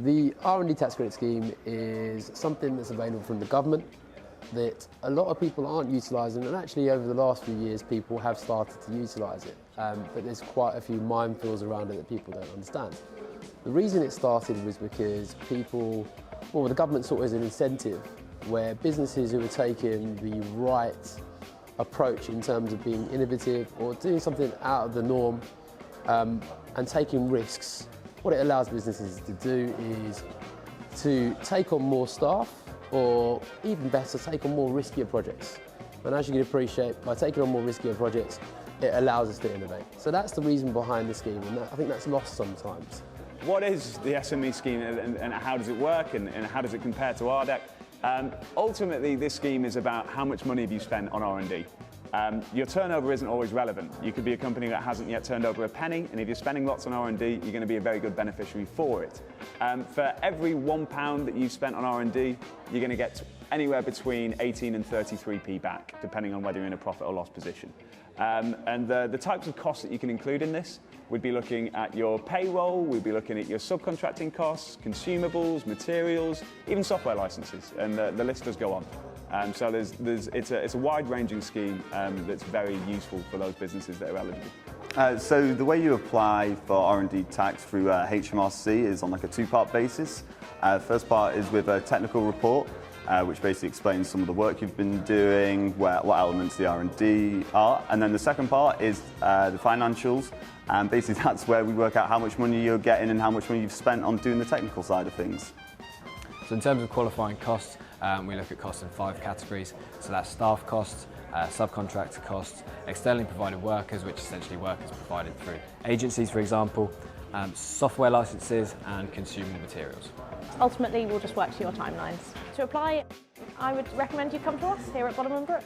The R&D Tax Credit Scheme is something that's available from the government that a lot of people aren't utilising, and actually over the last few years people have started to utilise it, but there's quite a few minefields around it that people don't understand. The reason it started was because the government saw it as an incentive where businesses who were taking the right approach in terms of being innovative or doing something out of the norm and taking risks, what it allows businesses to do is to take on more staff, or even better, take on more riskier projects. And as you can appreciate, by taking on more riskier projects, it allows us to innovate. So that's the reason behind the scheme, and I think that's lost sometimes. What is the SME scheme and how does it work and how does it compare to RDEC? Ultimately, this scheme is about how much money have you spent on R&D. Your turnover isn't always relevant. You could be a company that hasn't yet turned over a penny, and if you're spending lots on R&D, you're going to be a very good beneficiary for it. For every £1 that you've spent on R&D, you're going to get anywhere between 18 and 33p back, depending on whether you're in a profit or loss position. And the types of costs that you can include in this, we'd be looking at your payroll, we'd be looking at your subcontracting costs, consumables, materials, even software licenses, and the list does go on. So it's a wide-ranging scheme that's very useful for those businesses that are eligible. So the way you apply for R&D tax through HMRC is on like a two-part basis. First part is with a technical report, which basically explains some of the work you've been doing, what elements the R&D are. And then the second part is the financials, and basically that's where we work out how much money you're getting and how much money you've spent on doing the technical side of things. So in terms of qualifying costs, we look at costs in 5 categories. So that's staff costs, subcontractor costs, externally provided workers, which essentially workers provided through agencies, for example, software licenses and consumable materials. Ultimately, we'll just work to your timelines. To apply, I would recommend you come to us here at Bottom & Brook.